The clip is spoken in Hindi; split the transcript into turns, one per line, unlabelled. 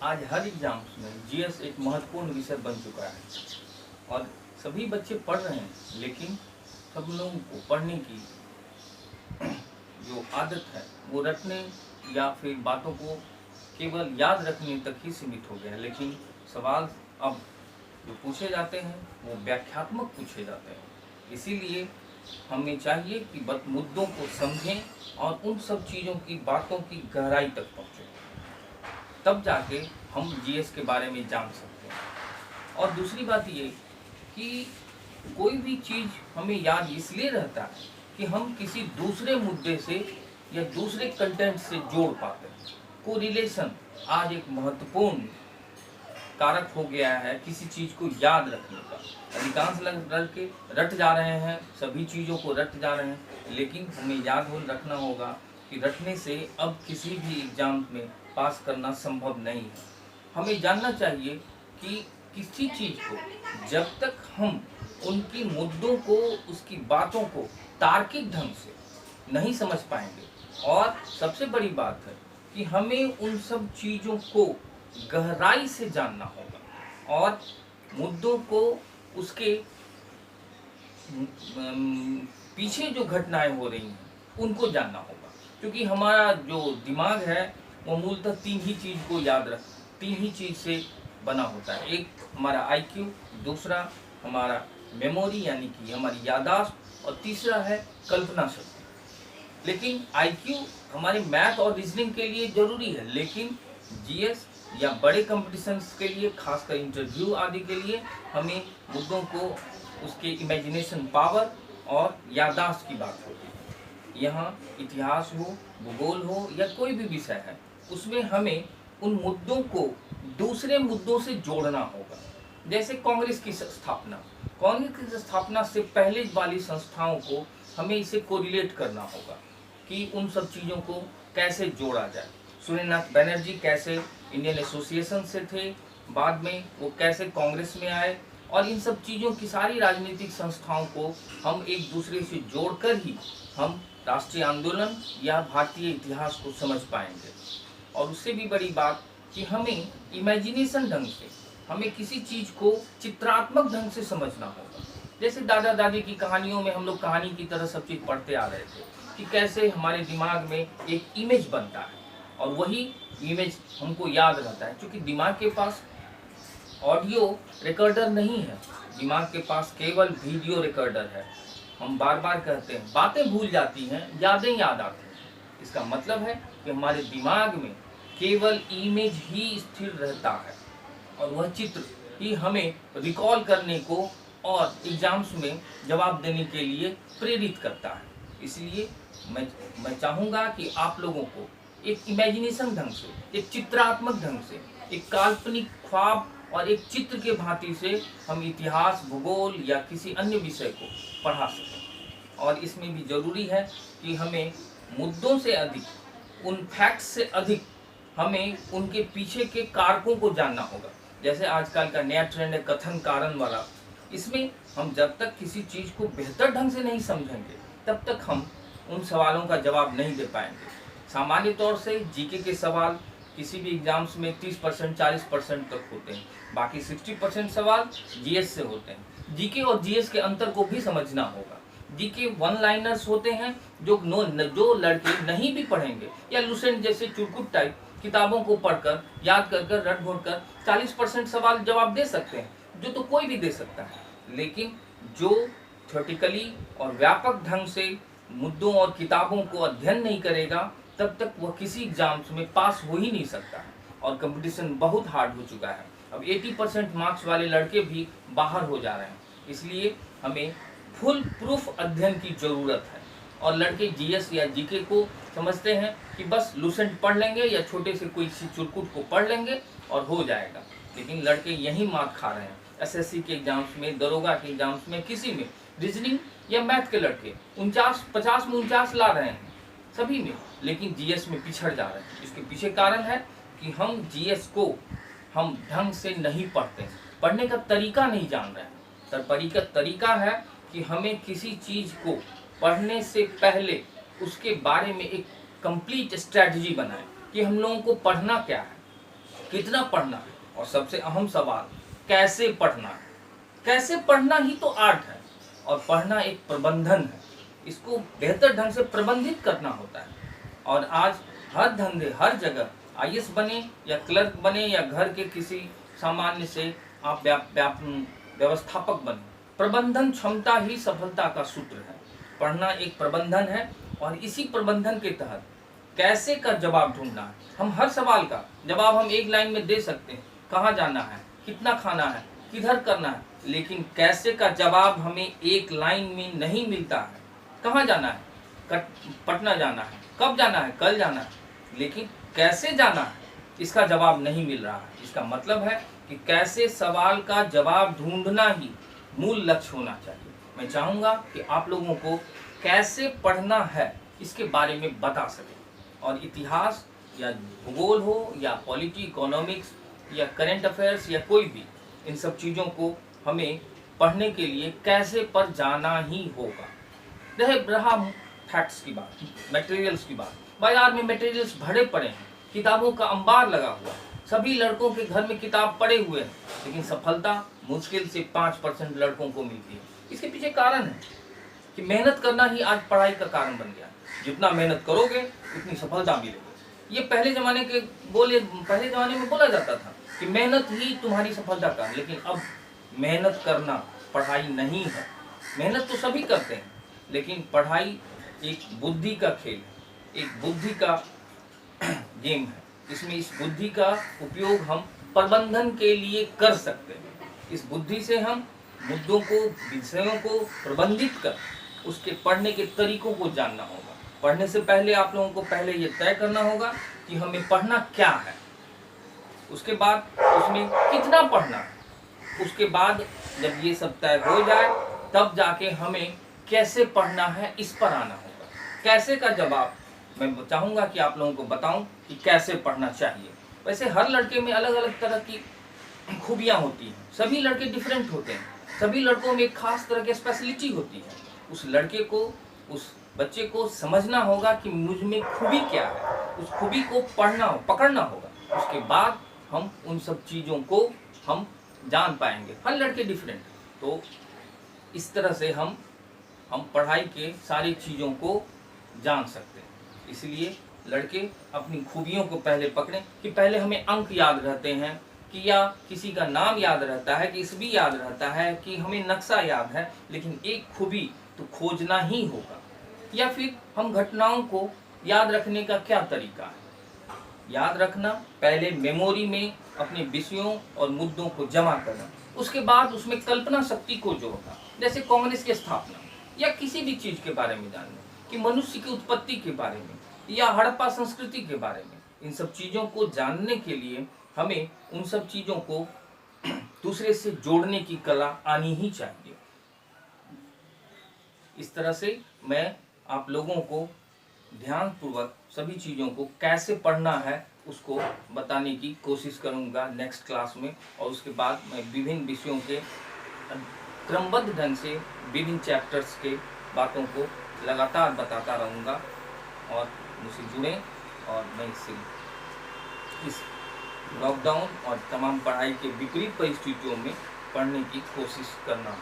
आज हर एग्जाम्स में जीएस एक महत्वपूर्ण विषय बन चुका है और सभी बच्चे पढ़ रहे हैं, लेकिन सब लोगों को पढ़ने की जो आदत है वो रटने या फिर बातों को केवल याद रखने तक ही सीमित हो गया है। लेकिन सवाल अब जो पूछे जाते हैं वो व्याख्यात्मक पूछे जाते हैं। इसीलिए हमें चाहिए कि बस मुद्दों को समझें और उन सब चीज़ों की बातों की गहराई तक पहुँचें, तब जाके हम जीएस के बारे में जान सकते हैं। और दूसरी बात ये कि कोई भी चीज़ हमें याद इसलिए रहता है कि हम किसी दूसरे मुद्दे से या दूसरे कंटेंट से जोड़ पाते हैं। कोरिलेशन आज एक महत्वपूर्ण कारक हो गया है किसी चीज़ को याद रखने का। अधिकांश लड़के रट जा रहे हैं, सभी चीज़ों को रट जा रहे हैं, लेकिन हमें याद रखना होगा कि रटने से अब किसी भी एग्जाम में पास करना संभव नहीं है। हमें जानना चाहिए कि किसी चीज़ को जब तक हम उनकी मुद्दों को, उसकी बातों को तार्किक ढंग से नहीं समझ पाएंगे, और सबसे बड़ी बात है कि हमें उन सब चीज़ों को गहराई से जानना होगा और मुद्दों को उसके पीछे जो घटनाएं हो रही हैं उनको जानना होगा। क्योंकि हमारा जो दिमाग है वो मूलतः तीन ही चीज़ से बना होता है। एक हमारा आईक्यू, दूसरा हमारा मेमोरी यानी कि हमारी याददाश्त, और तीसरा है कल्पना शक्ति। लेकिन आईक्यू हमारे मैथ और रीजनिंग के लिए ज़रूरी है, लेकिन जीएस या बड़े कंपटीशंस के लिए, खासकर इंटरव्यू आदि के लिए, हमें मुद्दों को उसके इमेजिनेशन पावर और याददाश्त की बात होती है। यहाँ इतिहास हो, भूगोल हो या कोई भी विषय है, उसमें हमें उन मुद्दों को दूसरे मुद्दों से जोड़ना होगा। जैसे कांग्रेस की स्थापना से पहले वाली संस्थाओं को हमें इसे कोरिलेट करना होगा कि उन सब चीज़ों को कैसे जोड़ा जाए। सूर्यनाथ बनर्जी कैसे इंडियन एसोसिएशन से थे, बाद में वो कैसे कांग्रेस में आए, और इन सब चीज़ों की सारी राजनीतिक संस्थाओं को हम एक दूसरे से जोड़कर ही हम राष्ट्रीय आंदोलन या भारतीय इतिहास को समझ पाएंगे। और उससे भी बड़ी बात कि हमें इमेजिनेशन ढंग से, हमें किसी चीज़ को चित्रात्मक ढंग से समझना होगा। जैसे दादा दादी की कहानियों में हम लोग कहानी की तरह सब चीज़ पढ़ते आ रहे थे कि कैसे हमारे दिमाग में एक इमेज बनता है और वही इमेज हमको याद रहता है। क्योंकि दिमाग के पास ऑडियो रिकॉर्डर नहीं है, दिमाग के पास केवल वीडियो रिकॉर्डर है। हम बार बार कहते हैं, बातें भूल जाती हैं, यादें याद आती हैं। इसका मतलब है कि हमारे दिमाग में केवल इमेज ही स्थिर रहता है और वह चित्र ही हमें रिकॉल करने को और एग्जाम्स में जवाब देने के लिए प्रेरित करता है। इसलिए मैं चाहूँगा कि आप लोगों को एक इमेजिनेशन ढंग से, एक चित्रात्मक ढंग से, एक काल्पनिक ख्वाब और एक चित्र के भांति से हम इतिहास, भूगोल या किसी अन्य विषय को पढ़ा सकें। और इसमें भी ज़रूरी है कि हमें मुद्दों से अधिक, उन फैक्ट्स से अधिक, हमें उनके पीछे के कारकों को जानना होगा। जैसे आजकल का नया ट्रेंड है कथन कारण वाला। इसमें हम जब तक किसी चीज़ को बेहतर ढंग से नहीं समझेंगे, तब तक हम उन सवालों का जवाब नहीं दे पाएंगे। सामान्य तौर से जीके के सवाल किसी भी एग्जाम्स में 30% 40% तक होते हैं, बाकी 60% सवाल जीएस से होते हैं। जीके और जीएस के अंतर को भी समझना होगा। जीके वन लाइनर्स होते हैं जो लड़के नहीं भी पढ़ेंगे या लुसेंट जैसे चुरकुट टाइप किताबों को पढ़कर, याद कर कर, रट भोट कर 40% सवाल जवाब दे सकते हैं, जो तो कोई भी दे सकता है। लेकिन जो थ्योरेटिकली और व्यापक ढंग से मुद्दों और किताबों को अध्ययन नहीं करेगा, तब तक वह किसी एग्जाम्स में पास हो ही नहीं सकता है। और कंपटीशन बहुत हार्ड हो चुका है। अब 80% मार्क्स वाले लड़के भी बाहर हो जा रहे हैं। इसलिए हमें फुल प्रूफ अध्ययन की ज़रूरत है। और लड़के जीएस या जीके को समझते हैं कि बस लुसेंट पढ़ लेंगे या छोटे से कोई चुरकुट को पढ़ लेंगे और हो जाएगा। लेकिन लड़के यही मात खा रहे हैं। एसएससी के एग्जाम्स में, दरोगा के एग्जाम्स में, किसी में, रीजनिंग या मैथ के लड़के 50 में 49 ला रहे हैं सभी में, लेकिन जीएस में पिछड़ जा रहे हैं। इसके पीछे कारण है कि हम जीएस को हम ढंग से नहीं पढ़ते, पढ़ने का तरीका नहीं जान रहे हैं। तरीका है कि हमें किसी चीज़ को पढ़ने से पहले उसके बारे में एक कंप्लीट स्ट्रैटेजी बनाएं कि हम लोगों को पढ़ना क्या है, कितना पढ़ना है, और सबसे अहम सवाल कैसे पढ़ना है। कैसे पढ़ना ही तो आर्ट है, और पढ़ना एक प्रबंधन है। इसको बेहतर ढंग से प्रबंधित करना होता है। और आज हर धंधे, हर जगह आईएएस बने या क्लर्क बने या घर के किसी सामान्य से आप व्यवस्थापक बने, प्रबंधन क्षमता ही सफलता का सूत्र है। पढ़ना एक प्रबंधन है, और इसी प्रबंधन के तहत कैसे का जवाब ढूंढना है। हम हर सवाल का जवाब हम एक लाइन में दे सकते हैं, कहाँ जाना है, कितना खाना है, किधर करना है, लेकिन कैसे का जवाब हमें एक लाइन में नहीं मिलता है। कहाँ जाना है, पटना जाना है, कब जाना है, कल जाना है, लेकिन कैसे जाना है इसका जवाब नहीं मिल रहा है। इसका मतलब है कि कैसे सवाल का जवाब ढूंढना ही मूल लक्ष्य होना चाहिए। मैं चाहूँगा कि आप लोगों को कैसे पढ़ना है इसके बारे में बता सकें, और इतिहास या भूगोल हो या पॉलिटी, इकोनॉमिक्स या करंट अफेयर्स या कोई भी, इन सब चीज़ों को हमें पढ़ने के लिए कैसे पर जाना ही होगा। रहा फैक्ट्स की बात, मटेरियल्स की बात, बाजार में मटेरियल्स भरे पड़े हैं, किताबों का अंबार लगा हुआ है, सभी लड़कों के घर में किताब पड़े हुए हैं, लेकिन सफलता मुश्किल से 5% लड़कों को मिलती है। इसके पीछे कारण है कि मेहनत करना ही आज पढ़ाई का कारण बन गया। जितना मेहनत करोगे उतनी सफलता मिलेगी। ये पहले ज़माने में बोला जाता था कि मेहनत ही तुम्हारी सफलता का, लेकिन अब मेहनत करना पढ़ाई नहीं है। मेहनत तो सभी करते हैं, लेकिन पढ़ाई एक बुद्धि का खेल है, एक बुद्धि का गेम है। इसमें इस बुद्धि का उपयोग हम प्रबंधन के लिए कर सकते हैं। इस बुद्धि से हम मुद्दों को, विषयों को प्रबंधित कर उसके पढ़ने के तरीकों को जानना होगा। पढ़ने से पहले आप लोगों को पहले ये तय करना होगा कि हमें पढ़ना क्या है, उसके बाद उसमें कितना पढ़ना है, उसके बाद जब ये सब तय हो जाए तब जाके हमें कैसे पढ़ना है इस पर आना होगा। कैसे का जवाब मैं चाहूँगा कि आप लोगों को बताऊं कि कैसे पढ़ना चाहिए। वैसे हर लड़के में अलग अलग तरह की खूबियाँ होती हैं, सभी लड़के डिफरेंट होते हैं, सभी लड़कों में एक खास तरह की स्पेशलिटी होती है। उस लड़के को, उस बच्चे को समझना होगा कि मुझ में खूबी क्या है, उस खूबी को पकड़ना होगा। उसके बाद हम उन सब चीज़ों को हम जान पाएंगे। हर लड़के डिफरेंट, तो इस तरह से हम पढ़ाई के सारी चीज़ों को जान सकते हैं। इसलिए लड़के अपनी खूबियों को पहले पकड़ें कि पहले हमें अंक याद रहते हैं कि या किसी का नाम याद रहता है कि इसभी याद रहता है कि हमें नक्शा याद है, लेकिन एक खूबी तो खोजना ही होगा। या फिर हम घटनाओं को याद रखने का क्या तरीका है। याद रखना, पहले मेमोरी में अपने विषयों और मुद्दों को जमा करना, उसके बाद उसमें कल्पना शक्ति को जोड़ना। जैसे कांग्रेस की स्थापना या किसी भी चीज़ के बारे में जानना, कि मनुष्य की उत्पत्ति के बारे में या हड़प्पा संस्कृति के बारे में, इन सब चीज़ों को जानने के लिए हमें उन सब चीज़ों को दूसरे से जोड़ने की कला आनी ही चाहिए। इस तरह से मैं आप लोगों को ध्यानपूर्वक सभी चीज़ों को कैसे पढ़ना है उसको बताने की कोशिश करूंगा नेक्स्ट क्लास में, और उसके बाद मैं विभिन्न विषयों के क्रमबद्ध ढंग से विभिन्न चैप्टर्स के बातों को लगातार बताता रहूँगा। और मुझसे जुड़ें, और मैं इस लॉकडाउन और तमाम पढ़ाई के विपरीत परिस्थितियों में पढ़ने की कोशिश करना